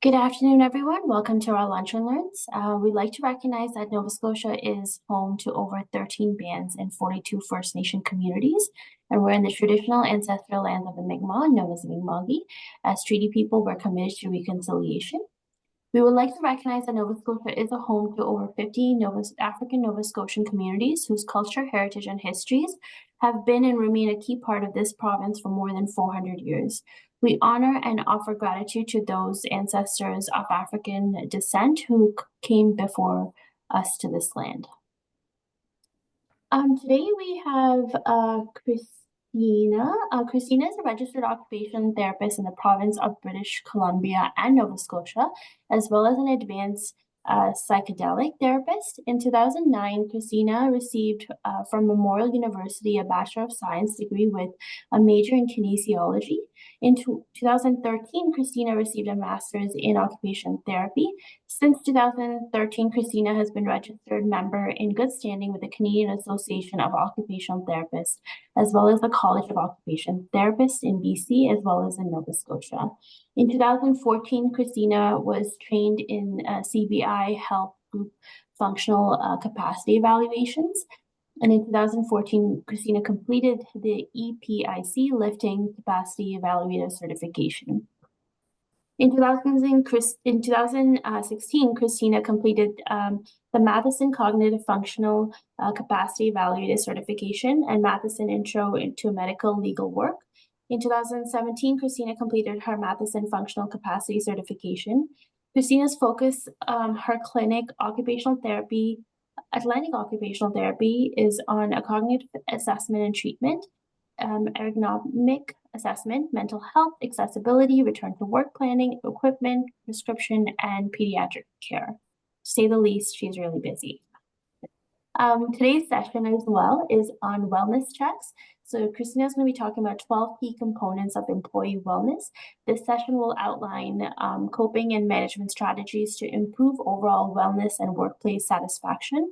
Good afternoon, everyone. Welcome to our Lunch and Learns. We'd like to recognize that Nova Scotia is home to over 13 bands and 42 First Nation communities, and we're in the traditional ancestral lands of the Mi'kmaq, known as Mi'kma'ki. As treaty people, we're committed to reconciliation. We would like to recognize that Nova Scotia is a home to over 50 African Nova Scotian communities whose culture, heritage, and histories have been and remain a key part of this province for more than 400 years. We honor and offer gratitude to those ancestors of African descent who came before us to this land. Today we have Christina. Christina is a registered occupational therapist in the province of British Columbia and Nova Scotia, as well as an advanced psychedelic therapist. In 2009, Christina received from Memorial University a Bachelor of Science degree with a major in kinesiology. In 2013, Christina received a master's in occupational therapy. Since 2013, Christina has been registered member in good standing with the Canadian Association of Occupational Therapists, as well as the College of Occupational Therapists in BC, as well as in Nova Scotia. In 2014, Christina was trained in CBI Health Group Functional Capacity Evaluations. And in 2014, Christina completed the EPIC Lifting Capacity Evaluator certification. In 2016, Christina completed the Matheson Cognitive Functional Capacity Evaluator certification and Matheson Intro into Medical Legal Work. In 2017, Christina completed her Matheson Functional Capacity certification. Christina's focus, her clinic, Atlantic Occupational Therapy, is on a cognitive assessment and treatment, ergonomic assessment, mental health, accessibility, return to work planning, equipment, prescription, and pediatric care. To say the least, she's really busy. Today's session as well is on wellness checks. So Christina is going to be talking about 12 key components of employee wellness. This session will outline coping and management strategies to improve overall wellness and workplace satisfaction.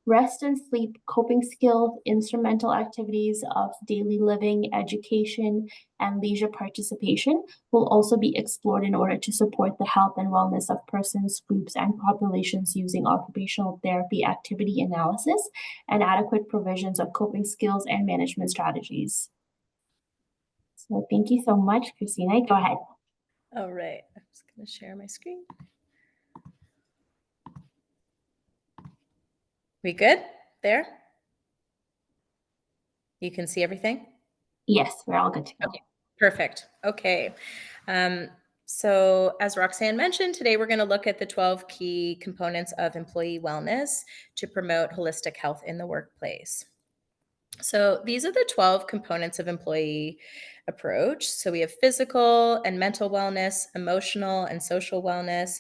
Rest and sleep, coping skills, instrumental activities of daily living, education, and leisure participation will also be explored in order to support the health and wellness of persons, groups, and populations using occupational therapy activity analysis and adequate provisions of coping skills and management strategies. So thank you so much, Christina. Go ahead. All right, I'm just going to share my screen. We good there? You can see everything? Yes, we're all good to go. Okay, perfect. Okay. So as Roxanne mentioned, today we're going to look at the 12 key components of employee wellness to promote holistic health in the workplace. So these are the 12 components of employee approach. So we have physical and mental wellness, emotional and social wellness,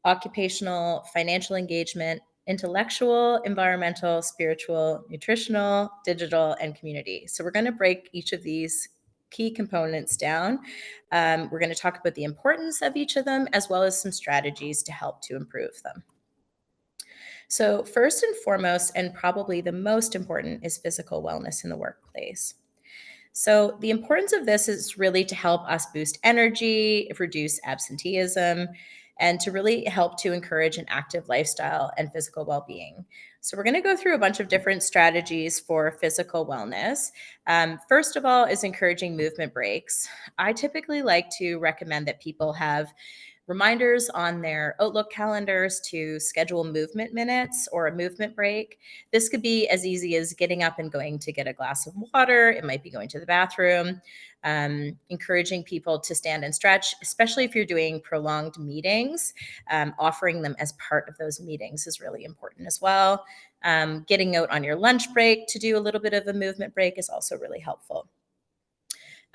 occupational, financial engagement, intellectual, environmental, spiritual, nutritional, digital, and community. So we're going to break each of these key components down. We're going to talk about the importance of each of them, as well as some strategies to help to improve them. So first and foremost, and probably the most important, is physical wellness in the workplace. So the importance of this is really to help us boost energy, reduce absenteeism, and to really help to encourage an active lifestyle and physical well-being. So we're going to go through a bunch of different strategies for physical wellness. First of all is encouraging movement breaks. I typically like to recommend that people have reminders on their Outlook calendars to schedule movement minutes or a movement break. This could be as easy as getting up and going to get a glass of water. It might be going to the bathroom, encouraging people to stand and stretch, especially if you're doing prolonged meetings. Offering them as part of those meetings is really important as well. Getting out on your lunch break to do a little bit of a movement break is also really helpful.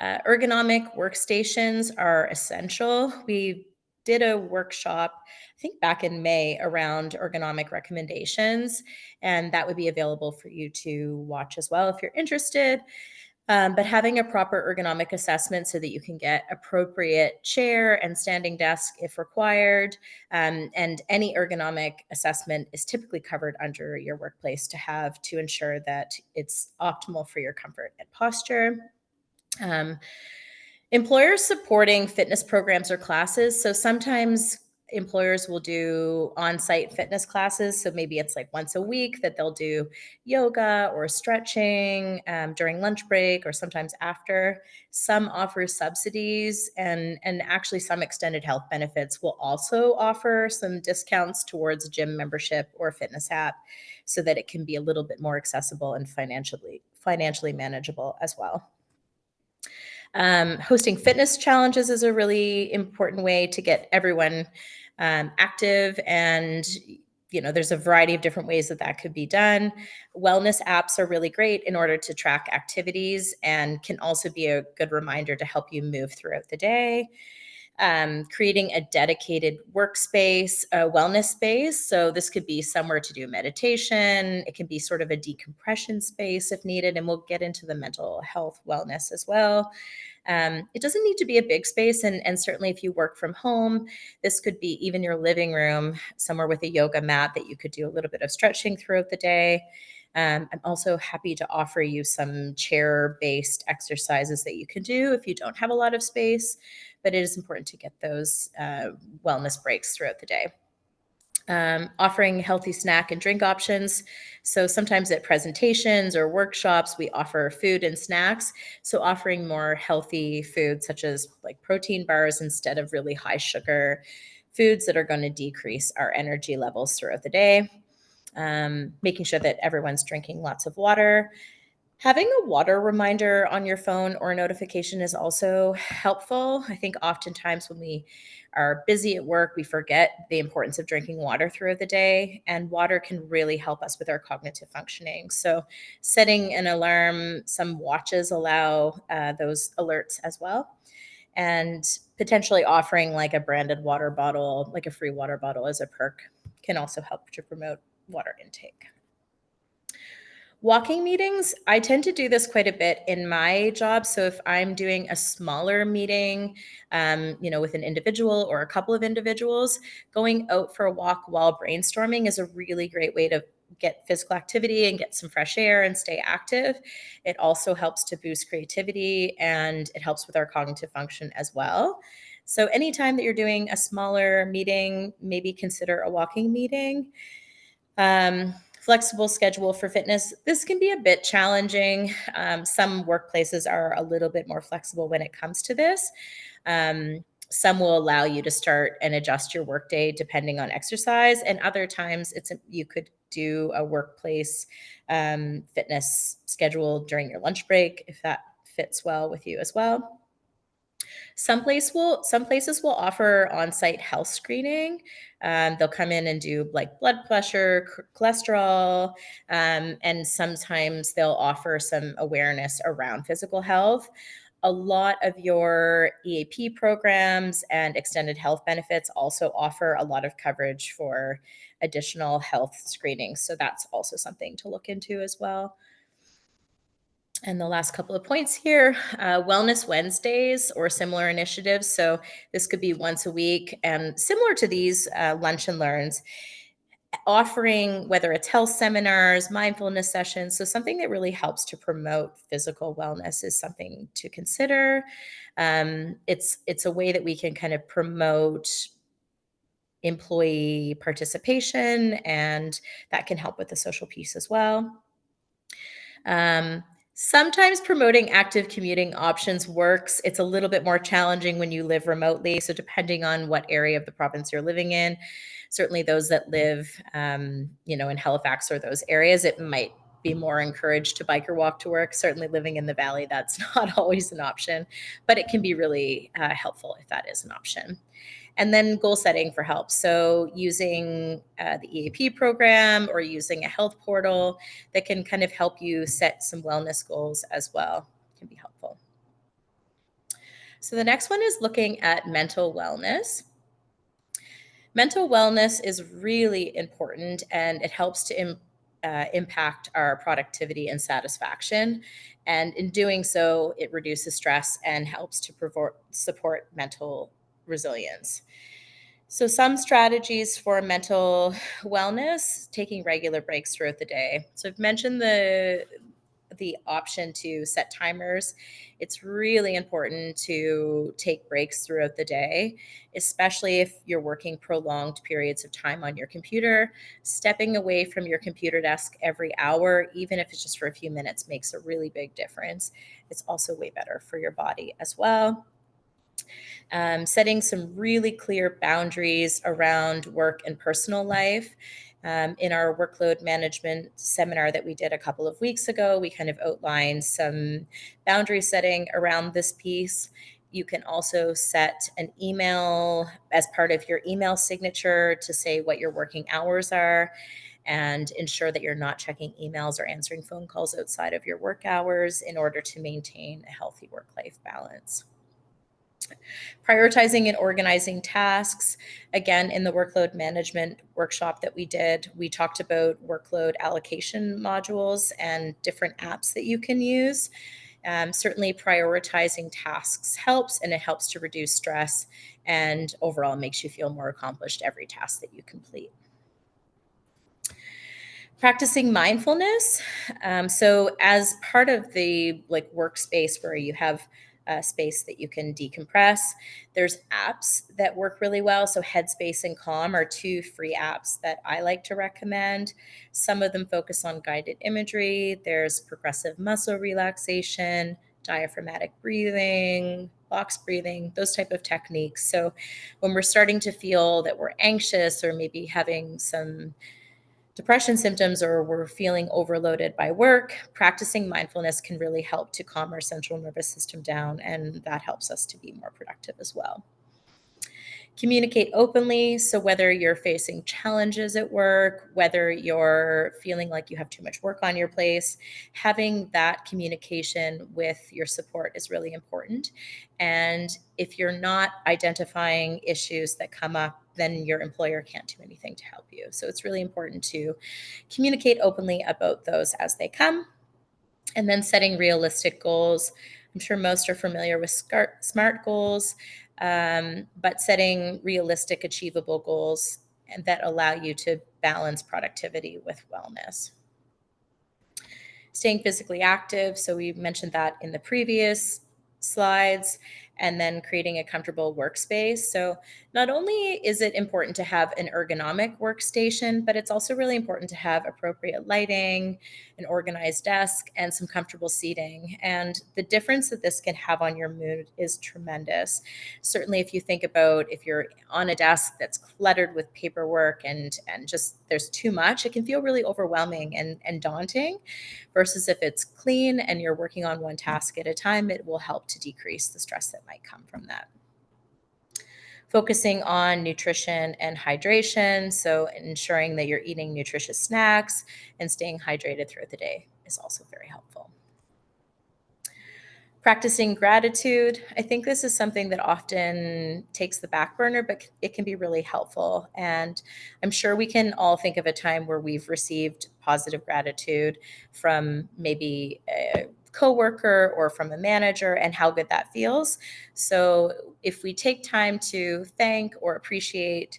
Ergonomic workstations are essential. We did a workshop, I think back in May, around ergonomic recommendations, and that would be available for you to watch as well if you're interested. But having a proper ergonomic assessment so that you can get appropriate chair and standing desk if required, and any ergonomic assessment is typically covered under your workplace to have to ensure that it's optimal for your comfort and posture. Employers supporting fitness programs or classes. So sometimes employers will do on-site fitness classes. So maybe it's like once a week that they'll do yoga or stretching during lunch break or sometimes after. Some offer subsidies, and actually some extended health benefits will also offer some discounts towards gym membership or fitness app so that it can be a little bit more accessible and financially manageable as well. Hosting fitness challenges is a really important way to get everyone active, and there's a variety of different ways that could be done. Wellness apps are really great in order to track activities and can also be a good reminder to help you move throughout the day. Creating a dedicated workspace, a wellness space. So this could be somewhere to do meditation. It can be sort of a decompression space if needed, and we'll get into the mental health wellness as well. It doesn't need to be a big space, and certainly if you work from home, this could be even your living room, somewhere with a yoga mat that you could do a little bit of stretching throughout the day. I'm also happy to offer you some chair-based exercises that you can do if you don't have a lot of space, but it is important to get those wellness breaks throughout the day. Offering healthy snack and drink options. So sometimes at presentations or workshops, we offer food and snacks. So offering more healthy foods such as like protein bars instead of really high sugar foods that are going to decrease our energy levels throughout the day. Making sure that everyone's drinking lots of water. Having a water reminder on your phone or a notification is also helpful. I think oftentimes when we are busy at work, we forget the importance of drinking water throughout the day, and water can really help us with our cognitive functioning. So, setting an alarm, some watches allow those alerts as well, and potentially offering like a branded water bottle, like a free water bottle as a perk, can also help to promote water intake. Walking meetings, I tend to do this quite a bit in my job. So if I'm doing a smaller meeting, with an individual or a couple of individuals, going out for a walk while brainstorming is a really great way to get physical activity and get some fresh air and stay active. It also helps to boost creativity and it helps with our cognitive function as well. So anytime that you're doing a smaller meeting, maybe consider a walking meeting. Flexible schedule for fitness. This can be a bit challenging. Some workplaces are a little bit more flexible when it comes to this. Some will allow you to start and adjust your workday depending on exercise, and other times you could do a workplace fitness schedule during your lunch break if that fits well with you as well. Some places will offer on-site health screening. They'll come in and do like blood pressure, cholesterol, and sometimes they'll offer some awareness around physical health. A lot of your EAP programs and extended health benefits also offer a lot of coverage for additional health screenings. So that's also something to look into as well. And the last couple of points here, Wellness Wednesdays or similar initiatives. So this could be once a week, and similar to these lunch and learns, offering whether it's health seminars, mindfulness sessions. So something that really helps to promote physical wellness is something to consider. It's a way that we can kind of promote employee participation, and that can help with the social piece as well. Sometimes promoting active commuting options works. It's a little bit more challenging when you live remotely. So, depending on what area of the province you're living in, certainly those that live, in Halifax or those areas, it might be more encouraged to bike or walk to work. Certainly, living in the valley, that's not always an option, but it can be really helpful if that is an option. And then goal setting for help. So using the EAP program or using a health portal that can kind of help you set some wellness goals as well can be helpful. So the next one is looking at mental wellness. Mental wellness is really important and it helps to impact our productivity and satisfaction. And in doing so, it reduces stress and helps to support mental resilience. So, some strategies for mental wellness, taking regular breaks throughout the day. So, I've mentioned the the option to set timers, it's really important to take breaks throughout the day, especially if you're working prolonged periods of time on your computer. Stepping away from your computer desk every hour, even if it's just for a few minutes, makes a really big difference. It's also way better for your body as well. Setting some really clear boundaries around work and personal life. In our workload management seminar that we did a couple of weeks ago, we kind of outlined some boundary setting around this piece. You can also set an email as part of your email signature to say what your working hours are and ensure that you're not checking emails or answering phone calls outside of your work hours in order to maintain a healthy work-life balance. Prioritizing and organizing tasks. Again, in the workload management workshop that we did, we talked about workload allocation modules and different apps that you can use. Certainly, prioritizing tasks helps, and it helps to reduce stress and overall makes you feel more accomplished every task that you complete. Practicing mindfulness. So as part of the workspace where you have a space that you can decompress, there's apps that work really well. So Headspace and Calm are two free apps that I like to recommend. Some of them focus on guided imagery. There's progressive muscle relaxation, diaphragmatic breathing, box breathing, those type of techniques. So when we're starting to feel that we're anxious or maybe having some depression symptoms or we're feeling overloaded by work, practicing mindfulness can really help to calm our central nervous system down, and that helps us to be more productive as well. Communicate openly. So, whether you're facing challenges at work, whether you're feeling like you have too much work on your plate, having that communication with your support is really important. And if you're not identifying issues that come up, then your employer can't do anything to help you. So, it's really important to communicate openly about those as they come. And then setting realistic goals. I'm sure most are familiar with SMART goals, but setting realistic, achievable goals and that allow you to balance productivity with wellness. Staying physically active. So we mentioned that in the previous slides, and then creating a comfortable workspace. So not only is it important to have an ergonomic workstation, but it's also really important to have appropriate lighting, an organized desk, and some comfortable seating. And the difference that this can have on your mood is tremendous. Certainly if you think about if you're on a desk that's cluttered with paperwork and just there's too much, it can feel really overwhelming and daunting. Versus if it's clean and you're working on one task at a time, it will help to decrease the stress that might come from that. Focusing on nutrition and hydration, so ensuring that you're eating nutritious snacks and staying hydrated throughout the day is also very helpful. Practicing gratitude. I think this is something that often takes the back burner, but it can be really helpful. And I'm sure we can all think of a time where we've received positive gratitude from maybe a coworker or from a manager and how good that feels. So if we take time to thank or appreciate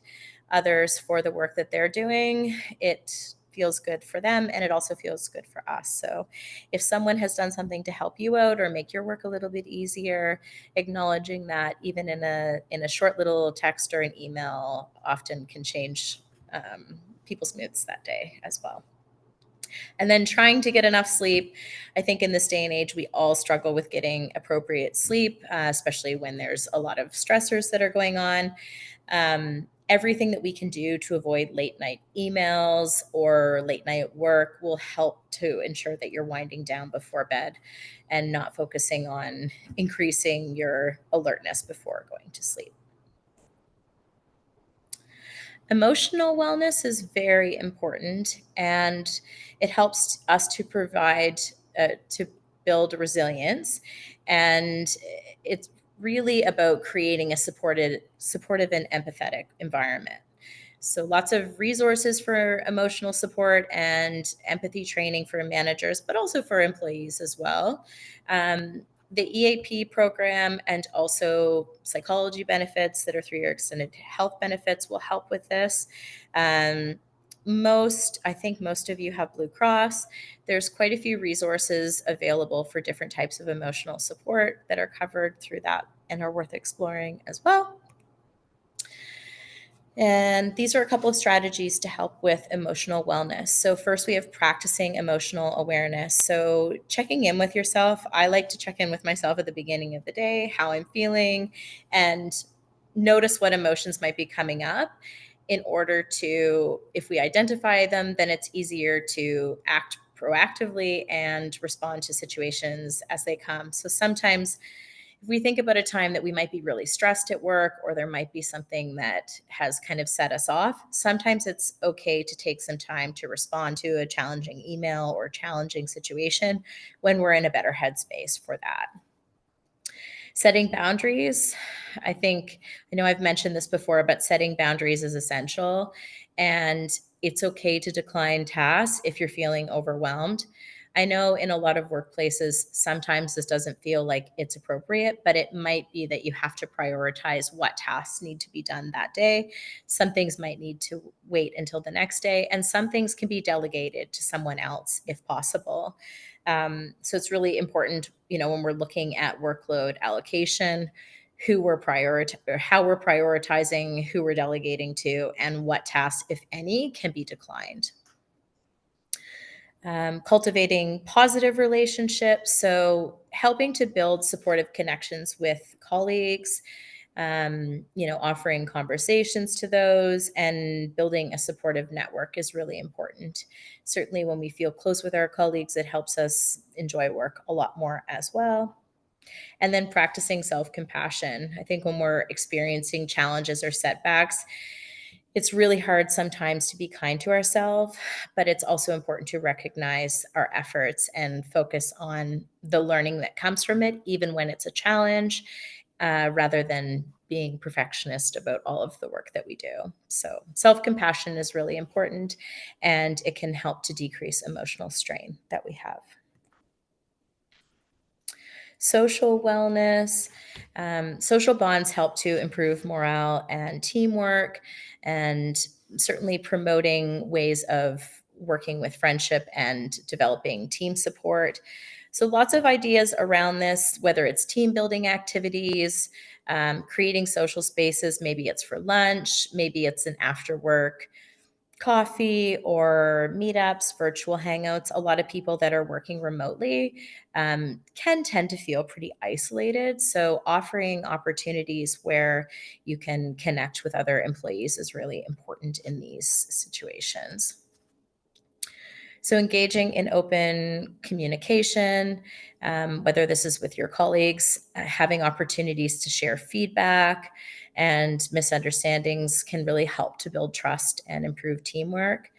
others for the work that they're doing, it feels good for them and it also feels good for us. So if someone has done something to help you out or make your work a little bit easier, acknowledging that even in a short little text or an email often can change people's moods that day as well. And then trying to get enough sleep. I think in this day and age, we all struggle with getting appropriate sleep, especially when there's a lot of stressors that are going on. Everything that we can do to avoid late night emails or late night work will help to ensure that you're winding down before bed and not focusing on increasing your alertness before going to sleep. Emotional wellness is very important, and it helps us to provide, to build resilience. And it's really about creating a supportive and empathetic environment. So lots of resources for emotional support and empathy training for managers, but also for employees as well. The EAP program and also psychology benefits that are through your extended health benefits will help with this. I think most of you have Blue Cross. There's quite a few resources available for different types of emotional support that are covered through that and are worth exploring as well. And these are a couple of strategies to help with emotional wellness. So, first, we have practicing emotional awareness. So, checking in with yourself. I like to check in with myself at the beginning of the day, how I'm feeling, and notice what emotions might be coming up in order to, if we identify them, then it's easier to act proactively and respond to situations as they come. So, sometimes if we think about a time that we might be really stressed at work or there might be something that has kind of set us off, sometimes it's okay to take some time to respond to a challenging email or challenging situation when we're in a better headspace for that. Setting boundaries. I know I've mentioned this before, but setting boundaries is essential. And it's okay to decline tasks if you're feeling overwhelmed. I know in a lot of workplaces, sometimes this doesn't feel like it's appropriate, but it might be that you have to prioritize what tasks need to be done that day. Some things might need to wait until the next day, and some things can be delegated to someone else if possible. So it's really important, when we're looking at workload allocation, how we're prioritizing, who we're delegating to, and what tasks, if any, can be declined. Cultivating positive relationships, so helping to build supportive connections with colleagues, offering conversations to those and building a supportive network is really important. Certainly, when we feel close with our colleagues, it helps us enjoy work a lot more as well. And then practicing self compassion. I think when we're experiencing challenges or setbacks, it's really hard sometimes to be kind to ourselves, but it's also important to recognize our efforts and focus on the learning that comes from it, even when it's a challenge, rather than being perfectionist about all of the work that we do. So, self compassion is really important and it can help to decrease emotional strain that we have. Social wellness. Social bonds help to improve morale and teamwork, and certainly promoting ways of working with friendship and developing team support. So, lots of ideas around this, whether it's team building activities, creating social spaces. Maybe it's for lunch, maybe it's an after work coffee or meetups, virtual hangouts. A lot of people that are working remotely can tend to feel pretty isolated. So, offering opportunities where you can connect with other employees is really important in these situations. So, engaging in open communication, whether this is with your colleagues, having opportunities to share feedback and misunderstandings can really help to build trust and improve teamwork.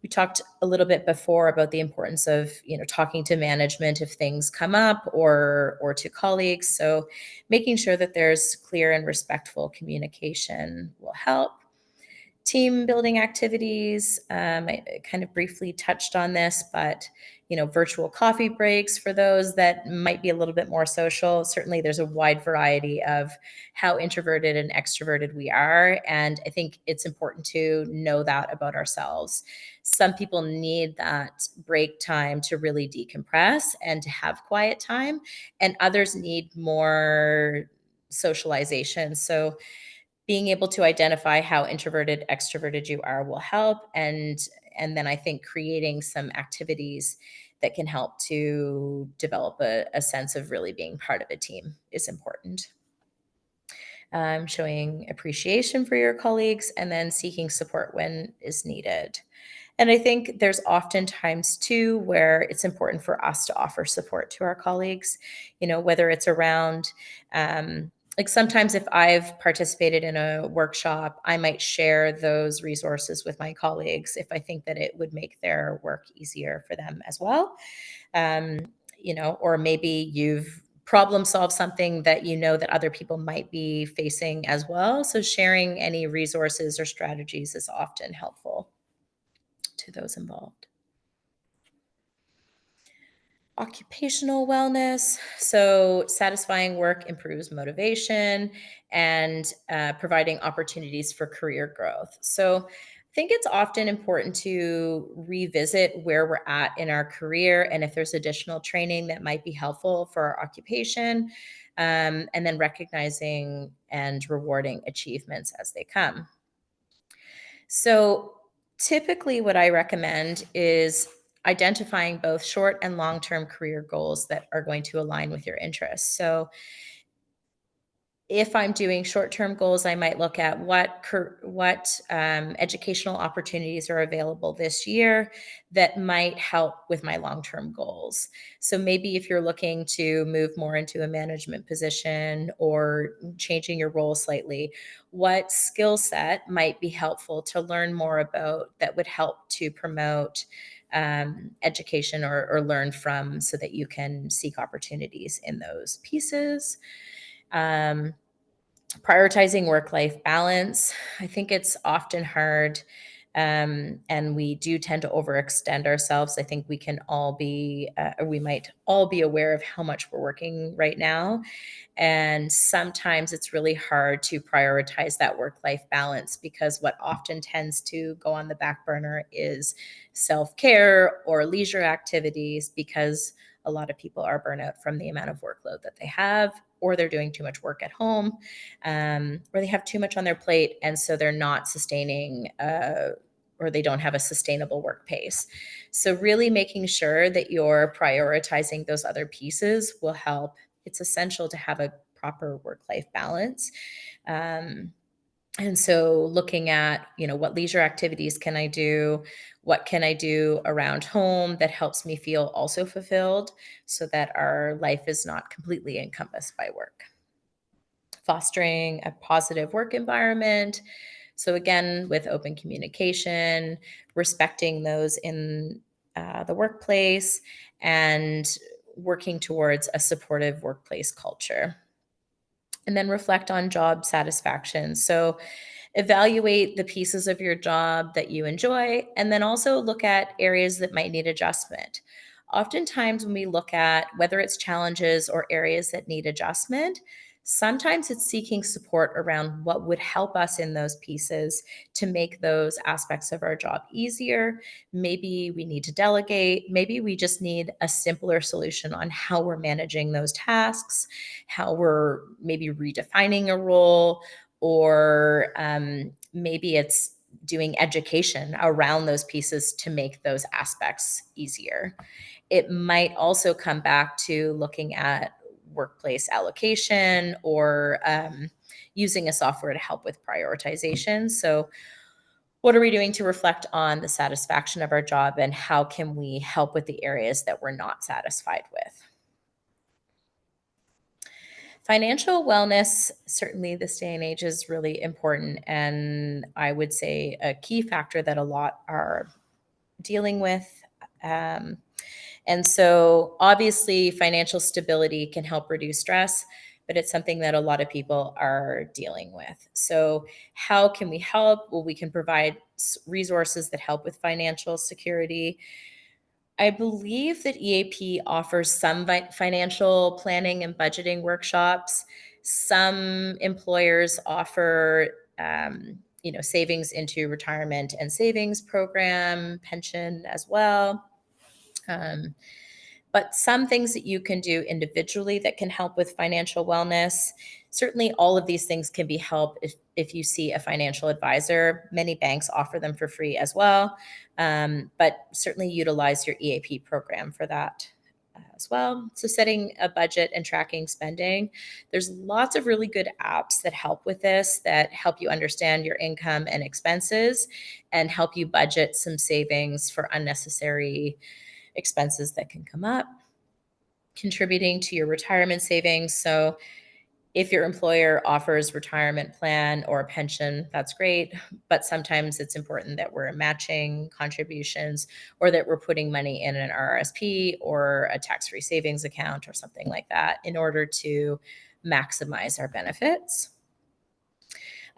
We talked a little bit before about the importance of, talking to management if things come up or to colleagues. So, making sure that there's clear and respectful communication will help. Team building activities. I kind of briefly touched on this, but virtual coffee breaks for those that might be a little bit more social. Certainly, there's a wide variety of how introverted and extroverted we are, and I think it's important to know that about ourselves. Some people need that break time to really decompress and to have quiet time, and others need more socialization. So being able to identify how introverted, extroverted you are will help. And then I think creating some activities that can help to develop a sense of really being part of a team is important. Showing appreciation for your colleagues and then seeking support when is needed. And I think there's often times too where it's important for us to offer support to our colleagues, whether it's around, like sometimes if I've participated in a workshop, I might share those resources with my colleagues if I think that it would make their work easier for them as well. Um, or maybe you've problem solved something that that other people might be facing as well. So sharing any resources or strategies is often helpful to those involved. Occupational wellness. So, satisfying work improves motivation and providing opportunities for career growth. So, think it's often important to revisit where we're at in our career and if there's additional training that might be helpful for our occupation, and then recognizing and rewarding achievements as they come. So, typically, what I recommend is identifying both short and long term career goals that are going to align with your interests. So, if I'm doing short-term goals, I might look at what educational opportunities are available this year that might help with my long-term goals. So maybe if you're looking to move more into a management position or changing your role slightly, what skill set might be helpful to learn more about that would help to promote education or learn from so that you can seek opportunities in those pieces. Um, Prioritizing work life balance. I think it's often hard, and we do tend to overextend ourselves. I think we can all be, or we might all be aware of how much we're working right now. And sometimes it's really hard to prioritize that work life balance because what often tends to go on the back burner is self care or leisure activities because a lot of people are burnout from the amount of workload that they have, or they're doing too much work at home, or they have too much on their plate. And so they're not sustaining, or they don't have a sustainable work pace. So, really making sure that you're prioritizing those other pieces will help. It's essential to have a proper work life balance. Um, and so looking at, what leisure activities can I do? What can I do around home that helps me feel also fulfilled so that our life is not completely encompassed by work? Fostering a positive work environment. So, again, with open communication, respecting those in the workplace, and working towards a supportive workplace culture. And then reflect on job satisfaction. So, evaluate the pieces of your job that you enjoy, and then also look at areas that might need adjustment. Oftentimes, when we look at whether it's challenges or areas that need adjustment, sometimes it's seeking support around what would help us in those pieces to make those aspects of our job easier. Maybe we need to delegate. Maybe we just need a simpler solution on how we're managing those tasks, how we're maybe redefining a role, or maybe it's doing education around those pieces to make those aspects easier. It might also come back to looking at workplace allocation or using a software to help with prioritization. So, what are we doing to reflect on the satisfaction of our job and how can we help with the areas that we're not satisfied with? Financial wellness, certainly this day and age, is really important. And I would say a key factor that a lot are dealing with. Um, and so, obviously, financial stability can help reduce stress, but it's something that a lot of people are dealing with. So, how can we help? Well, we can provide resources that help with financial security. I believe that EAP offers some financial planning and budgeting workshops. Some employers offer, savings into retirement and savings program, pension as well. Um, but some things that you can do individually that can help with financial wellness. Certainly, all of these things can be helped if you see a financial advisor. Many banks offer them for free as well, but certainly utilize your EAP program for that as well. So, setting a budget and tracking spending. There's lots of really good apps that help with this, that help you understand your income and expenses and help you budget some savings for unnecessary expenses that can come up. Contributing to your retirement savings. So, if your employer offers retirement plan or a pension, that's great. But sometimes it's important that we're matching contributions or that we're putting money in an RRSP or a tax-free savings account or something like that in order to maximize our benefits.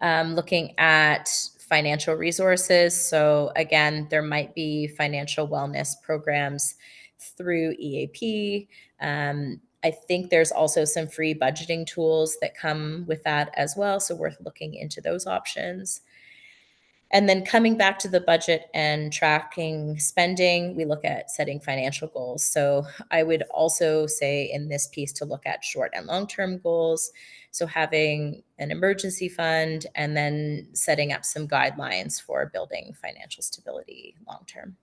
Looking at financial resources. So, again, there might be financial wellness programs through EAP. I think there's also some free budgeting tools that come with that as well. So, worth looking into those options. And then coming back to the budget and tracking spending, we look at setting financial goals. So I would also say in this piece to look at short and long-term goals. So having an emergency fund and then setting up some guidelines for building financial stability long-term.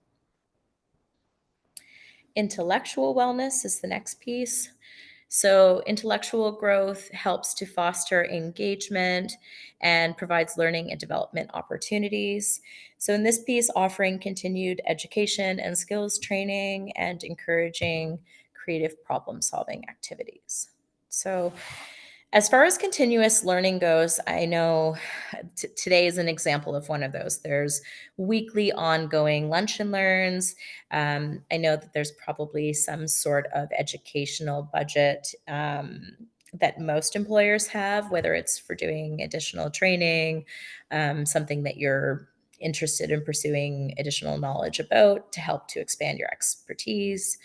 Intellectual wellness is the next piece. So, intellectual growth helps to foster engagement and provides learning and development opportunities. So, in this piece, offering continued education and skills training and encouraging creative problem solving activities. So, as far as continuous learning goes, I know today is an example of one of those. There's weekly ongoing lunch and learns. I know that there's probably some sort of educational budget that most employers have, whether it's for doing additional training, something that you're interested in pursuing additional knowledge about to help to expand your expertise.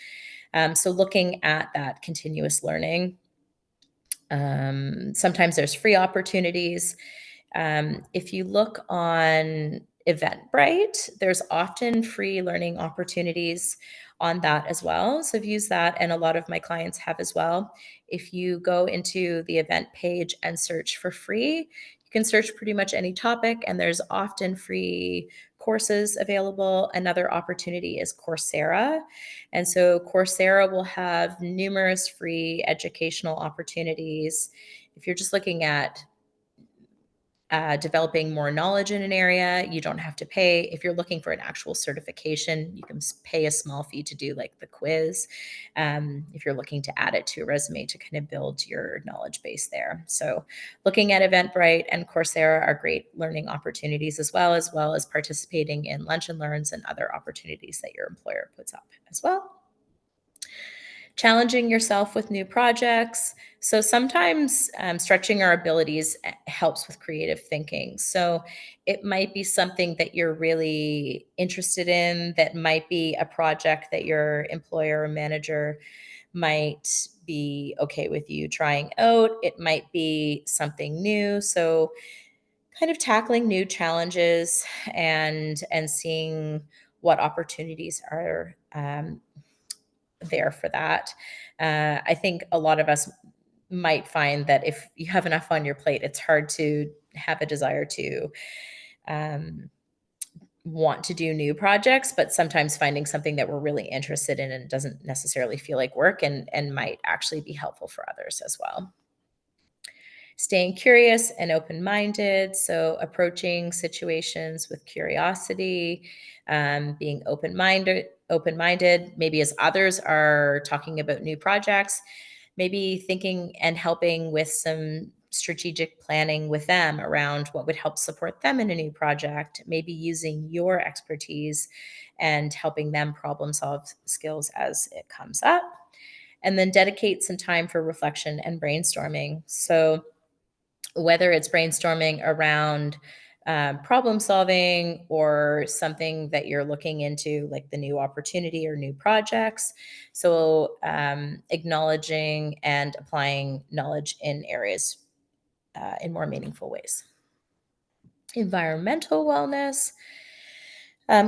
So, looking at that continuous learning. Sometimes there's free opportunities. If you look on Eventbrite, there's often free learning opportunities on that as well. So I've used that, and a lot of my clients have as well. If you go into the event page and search for free, you can search pretty much any topic, and there's often free courses available. Another opportunity is Coursera. And so Coursera will have numerous free educational opportunities. If you're just looking at developing more knowledge in an area, you don't have to pay. If you're looking for an actual certification, you can pay a small fee to do like the quiz. If you're looking to add it to a resume to kind of build your knowledge base there. So looking at Eventbrite and Coursera are great learning opportunities as well as participating in lunch and learns and other opportunities that your employer puts up as well. Challenging yourself with new projects. So sometimes stretching our abilities helps with creative thinking. So it might be something that you're really interested in, that might be a project that your employer or manager might be okay with you trying out. It might be something new. So kind of tackling new challenges and seeing what opportunities are there for that. I think a lot of us might find that if you have enough on your plate, it's hard to have a desire to um, want to do new projects, but sometimes finding something that we're really interested in and doesn't necessarily feel like work and might actually be helpful for others as well. Staying curious and open-minded, so approaching situations with curiosity, being open-minded, maybe as others are talking about new projects, maybe thinking and helping with some strategic planning with them around what would help support them in a new project, maybe using your expertise and helping them problem solve skills as it comes up. And then dedicate some time for reflection and brainstorming. So whether it's brainstorming around problem solving or something that you're looking into, like the new opportunity or new projects. So, acknowledging and applying knowledge in areas in more meaningful ways. Environmental wellness.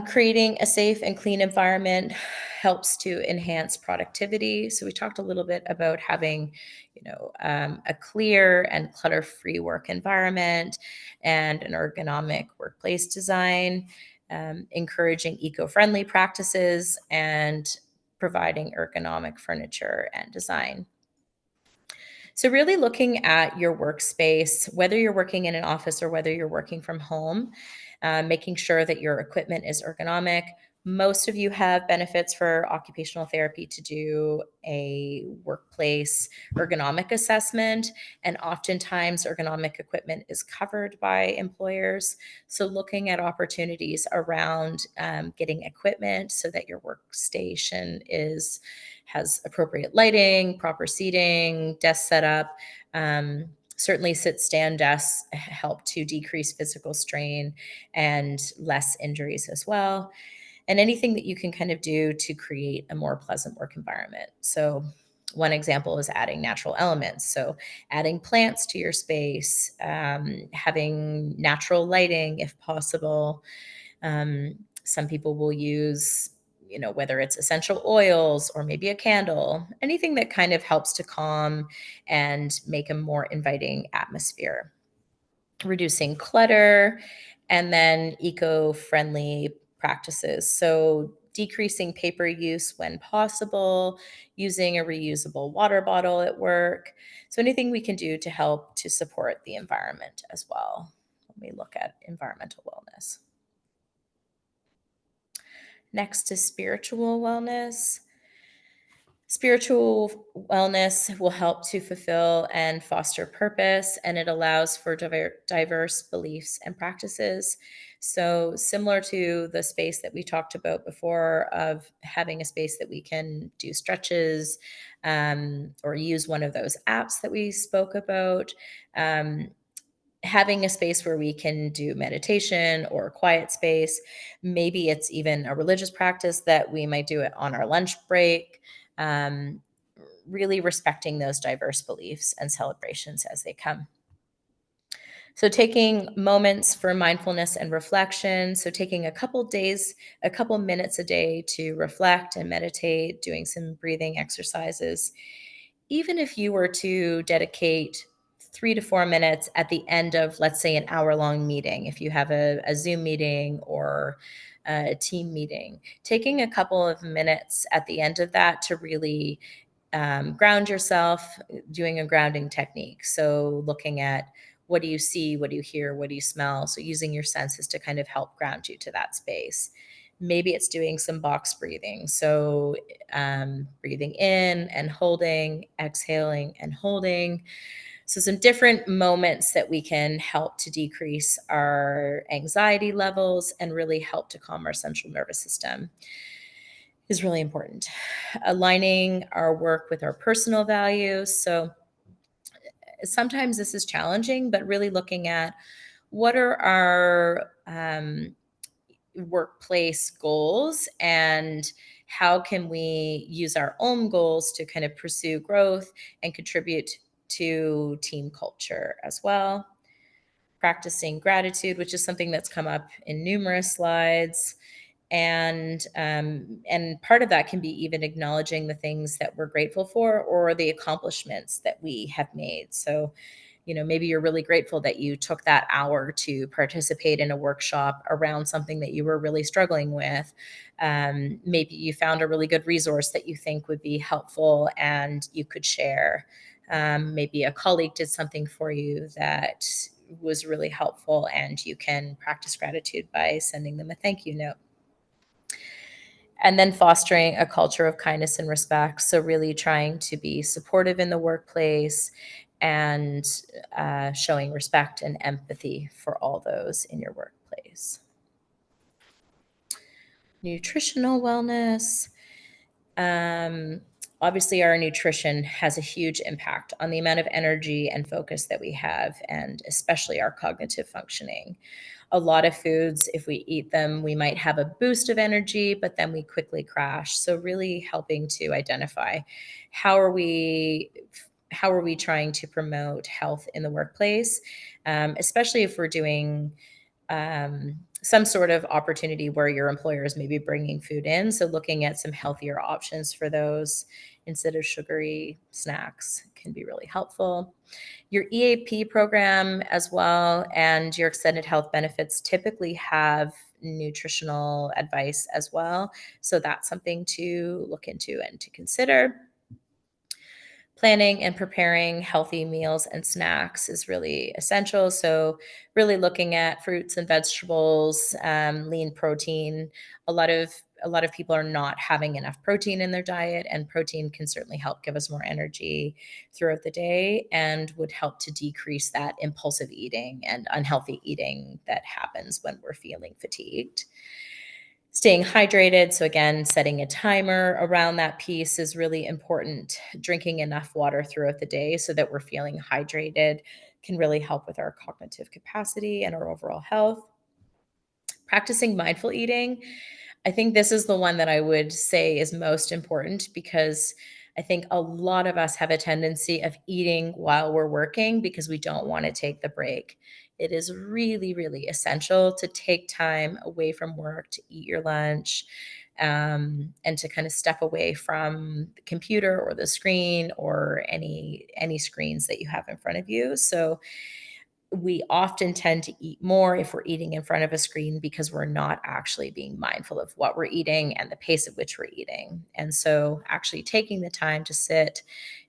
Creating a safe and clean environment helps to enhance productivity. So we talked a little bit about having, a clear and clutter-free work environment and an ergonomic workplace design, encouraging eco-friendly practices, and providing ergonomic furniture and design. So, really looking at your workspace, whether you're working in an office or whether you're working from home, making sure that your equipment is ergonomic. Most of you have benefits for occupational therapy to do a workplace ergonomic assessment, and oftentimes ergonomic equipment is covered by employers. So, looking at opportunities around getting equipment so that your workstation has appropriate lighting, proper seating, desk setup. Certainly, sit stand desks help to decrease physical strain and less injuries as well. And anything that you can kind of do to create a more pleasant work environment. So, One example is adding natural elements. So, adding plants to your space, having natural lighting if possible. Some people will use, whether it's essential oils or maybe a candle, anything that kind of helps to calm and make a more inviting atmosphere. Reducing clutter, and then eco-friendly practices. So decreasing paper use when possible, using a reusable water bottle at work. So anything we can do to help to support the environment as well when we look at environmental wellness. Next is spiritual wellness. Spiritual wellness will help to fulfill and foster purpose, and it allows for diverse beliefs and practices. So, similar to the space that we talked about before, of having a space that we can do stretches or use one of those apps that we spoke about. Um, Having a space where we can do meditation or a quiet space. Maybe it's even a religious practice that we might do it on our lunch break. Um, Really respecting those diverse beliefs and celebrations as they come. So, taking moments for mindfulness and reflection. So, taking a couple minutes a day to reflect and meditate, doing some breathing exercises. Even if you were to dedicate 3 to 4 minutes at the end of, let's say, an hour-long meeting, if you have a Zoom meeting or a team meeting, taking a couple of minutes at the end of that to really ground yourself, doing a grounding technique. So, looking at what do you see, what do you hear, what do you smell? So, using your senses to kind of help ground you to that space. Maybe it's doing some box breathing. So, breathing in and holding, exhaling and holding. So, some different moments that we can help to decrease our anxiety levels and really help to calm our central nervous system is really important. Aligning our work with our personal values. So, sometimes this is challenging, but really looking at what are our workplace goals, and how can we use our own goals to kind of pursue growth and contribute to team culture as well. Practicing gratitude, which is something that's come up in numerous slides, and part of that can be even acknowledging the things that we're grateful for or the accomplishments that we have made. So, maybe you're really grateful that you took that hour to participate in a workshop around something that you were really struggling with. Maybe you found a really good resource that you think would be helpful and you could share. Maybe a colleague did something for you that was really helpful, and you can practice gratitude by sending them a thank you note. And then fostering a culture of kindness and respect. So, really trying to be supportive in the workplace and showing respect and empathy for all those in your workplace. Nutritional wellness. Um, Obviously, our nutrition has a huge impact on the amount of energy and focus that we have, and especially our cognitive functioning. A lot of foods, if we eat them, we might have a boost of energy, but then we quickly crash. So, really helping to identify how are we how are we trying to promote health in the workplace, especially if we're doing some sort of opportunity where your employer is maybe bringing food in. So, looking at some healthier options for those instead of sugary snacks can be really helpful. Your EAP program as well and your extended health benefits typically have nutritional advice as well. So, that's something to look into and to consider. Planning and preparing healthy meals and snacks is really essential. So, really looking at fruits and vegetables, lean protein. A lot of people are not having enough protein in their diet, and protein can certainly help give us more energy throughout the day and would help to decrease that impulsive eating and unhealthy eating that happens when we're feeling fatigued. Staying hydrated. So, again, setting a timer around that piece is really important. Drinking enough water throughout the day so that we're feeling hydrated can really help with our cognitive capacity and our overall health. Practicing mindful eating. I think this is the one that I would say is most important because I think a lot of us have a tendency of eating while we're working because we don't want to take the break. It is really, really essential to take time away from work to eat your lunch, and to kind of step away from the computer or the screen or any screens that you have in front of you. So we often tend to eat more if we're eating in front of a screen because we're not actually being mindful of what we're eating and the pace at which we're eating. And so, actually taking the time to sit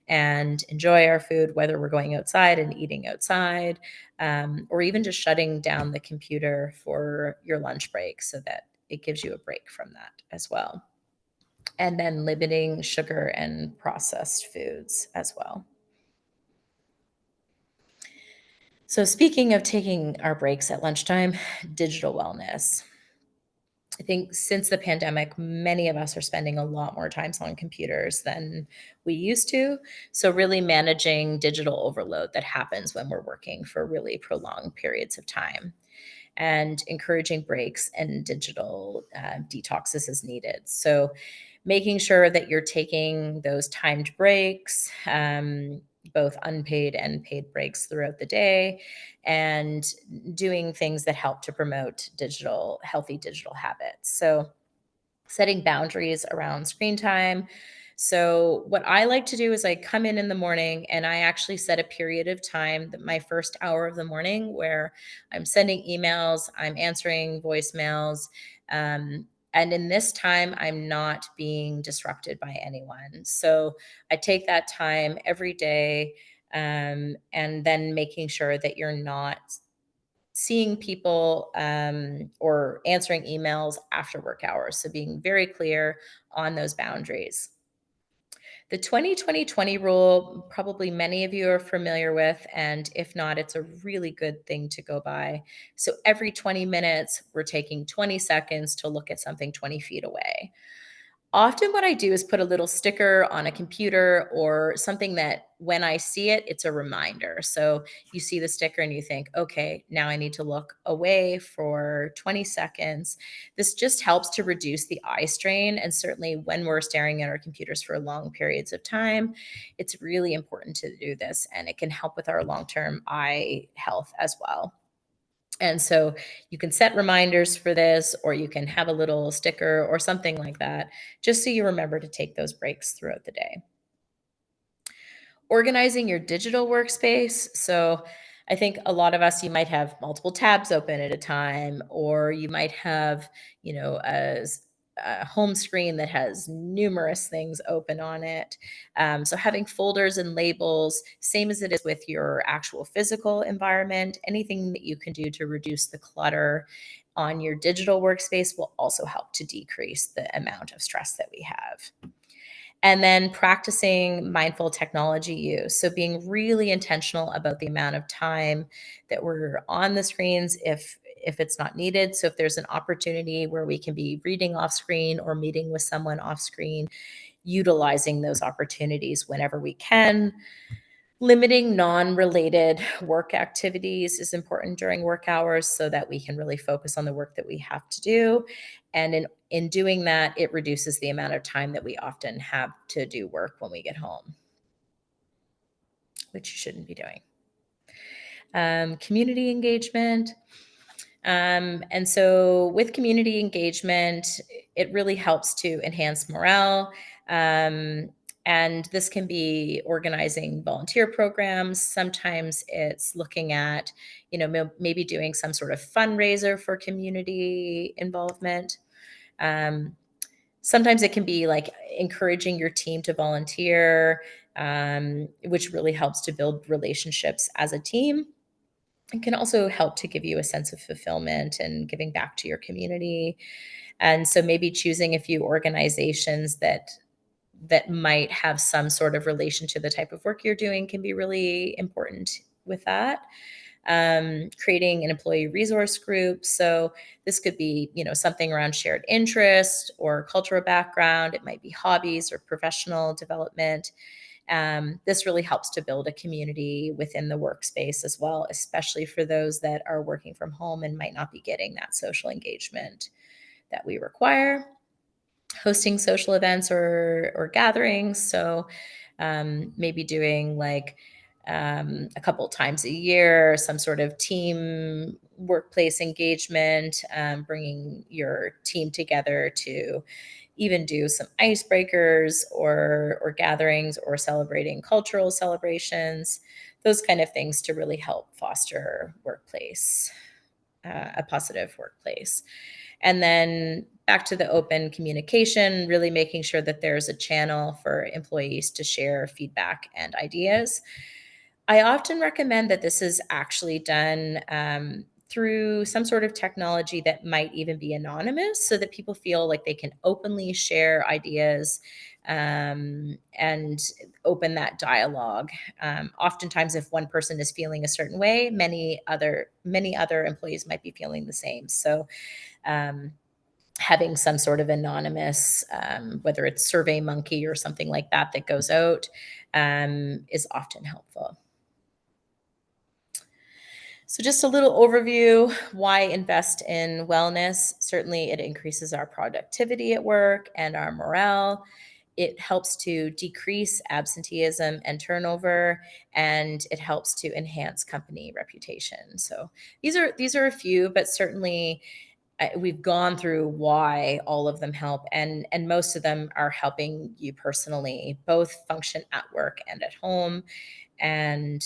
and enjoy our food, whether we're going outside and eating outside, or even just shutting down the computer for your lunch break so that it gives you a break from that as well. And then limiting sugar and processed foods as well. So, speaking of taking our breaks at lunchtime, digital wellness. I think since the pandemic, many of us are spending a lot more times on computers than we used to. So, really managing digital overload that happens when we're working for really prolonged periods of time, and encouraging breaks and digital detoxes as needed. So, making sure that you're taking those timed breaks, both unpaid and paid breaks throughout the day, and doing things that help to promote healthy digital habits. So, setting boundaries around screen time. So, what I like to do is I come in the morning and I actually set a period of time, that my first hour of the morning, where I'm sending emails, I'm answering voicemails. And in this time, I'm not being disrupted by anyone. So, I take that time every day, and then making sure that you're not seeing people, or answering emails after work hours. So being very clear on those boundaries. The 20-20-20 rule, probably many of you are familiar with, and if not, it's a really good thing to go by. So every 20 minutes, we're taking 20 seconds to look at something 20 feet away. Often what I do is put a little sticker on a computer or something that when I see it, it's a reminder. So you see the sticker and you think, okay, now I need to look away for 20 seconds. This just helps to reduce the eye strain. And certainly when we're staring at our computers for long periods of time, it's really important to do this. And it can help with our long term eye health as well. And so you can set reminders for this, or you can have a little sticker or something like that, just so you remember to take those breaks throughout the day. Organizing your digital workspace. So I think a lot of us, you might have multiple tabs open at a time, or you might have, a home screen that has numerous things open on it. So having folders and labels, same as it is with your actual physical environment, anything that you can do to reduce the clutter on your digital workspace will also help to decrease the amount of stress that we have. And then practicing mindful technology use. So being really intentional about the amount of time that we're on the screens if it's not needed. So if there's an opportunity where we can be reading off screen or meeting with someone off screen, utilizing those opportunities whenever we can. Limiting non-related work activities is important during work hours so that we can really focus on the work that we have to do. And in doing that, it reduces the amount of time that we often have to do work when we get home, which you shouldn't be doing. Community engagement. And so, with community engagement, it really helps to enhance morale. Um, and this can be organizing volunteer programs. Sometimes it's looking at, maybe doing some sort of fundraiser for community involvement. Um, Sometimes it can be like encouraging your team to volunteer, which really helps to build relationships as a team. It can also help to give you a sense of fulfillment and giving back to your community. And so maybe choosing a few organizations that might have some sort of relation to the type of work you're doing can be really important with that. Creating an employee resource group. So this could be, something around shared interest or cultural background. It might be hobbies or professional development. This really helps to build a community within the workspace as well, especially for those that are working from home and might not be getting that social engagement that we require. hosting social events or gatherings. So maybe doing like a couple times a year, some sort of team workplace engagement, bringing your team together to even do some icebreakers or gatherings or celebrating cultural celebrations, those kind of things to really help foster workplace, a positive workplace. And then back to the open communication, really making sure that there's a channel for employees to share feedback and ideas. I often recommend that this is actually done through some sort of technology that might even be anonymous so that people feel like they can openly share ideas and open that dialogue. Oftentimes, if one person is feeling a certain way, many other employees might be feeling the same. So um, having some sort of anonymous, whether it's SurveyMonkey or something like that that goes out, is often helpful. So just a little overview, why invest in wellness? Certainly it increases our productivity at work and our morale. It helps to decrease absenteeism and turnover, and it helps to enhance company reputation. So these are a few, but certainly we've gone through why all of them help, and most of them are helping you personally both function at work and at home, and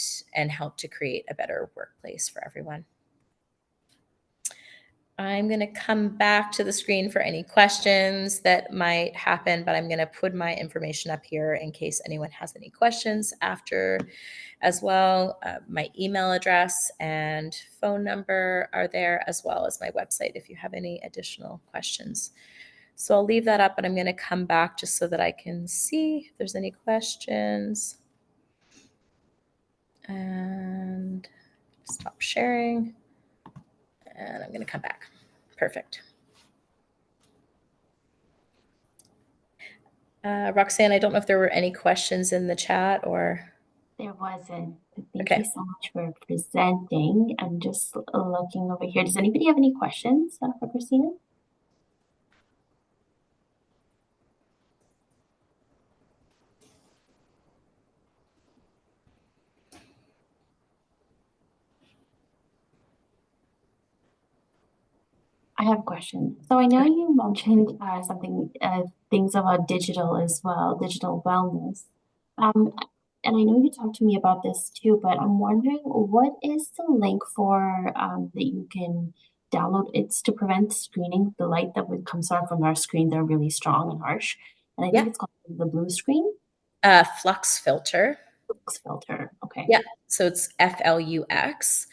help to create a better workplace for everyone. I'm going to come back to the screen for any questions that might happen, but I'm going to put my information up here in case anyone has any questions after as well. My email address and phone number are there, as well as my website if you have any additional questions. So I'll leave that up, and I'm going to come back just so that I can see if there's any questions. And stop sharing. And I'm going to come back. Perfect. Roxanne, I don't know if there were any questions in the chat or. There wasn't. But thank Okay. you so much for presenting. I'm just looking over here. Does anybody have any questions for Christina? I have a question. So I know you mentioned things about digital as well, digital wellness. Um, and I know you talked to me about this too, but I'm wondering what is the link for that you can download? It's to prevent screening, the light that would comes out from our screen. They're really strong and harsh. And I think Yeah. it's called the blue screen. Flux filter. Flux filter. Okay. Yeah. So it's FLUX.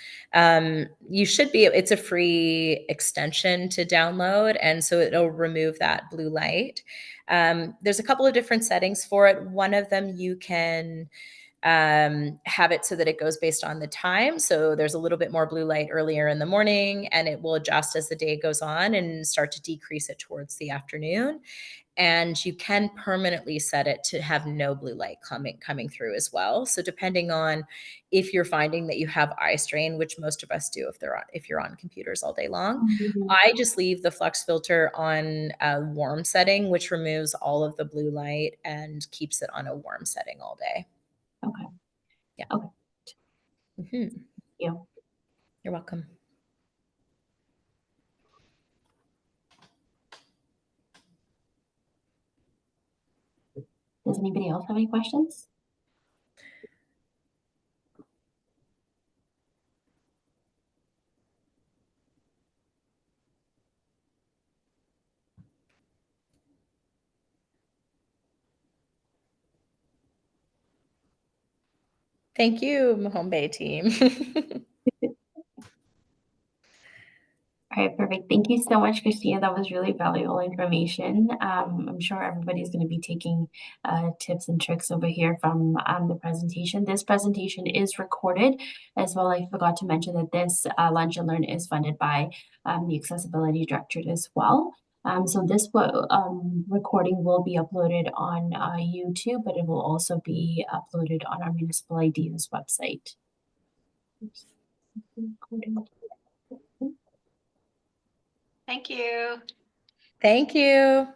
You should be, it's a free extension to download. And so it'll remove that blue light. There's a couple of different settings for it. One of them, you can have it so that it goes based on the time. So there's a little bit more blue light earlier in the morning, and it will adjust as the day goes on and start to decrease it towards the afternoon. And you can permanently set it to have no blue light coming through as well. So depending on if you're finding that you have eye strain, which most of us do if you're on computers all day long, Mhm. I just leave the flux filter on a warm setting, which removes all of the blue light and keeps it on a warm setting all day. Okay. Yeah. Okay. Mhm. Yeah. You're welcome. Does anybody else have any questions? Thank you, Mahone Bay team. All right, perfect. Thank you so much, Christina. That was really valuable information. I'm sure everybody's going to be taking tips and tricks over here from the presentation. This presentation is recorded as well. I forgot to mention that this Lunch and Learn is funded by the Accessibility Directorate as well. So this recording will be uploaded on YouTube, but it will also be uploaded on our Municipal Ideas website. Oops. Thank you. Thank you.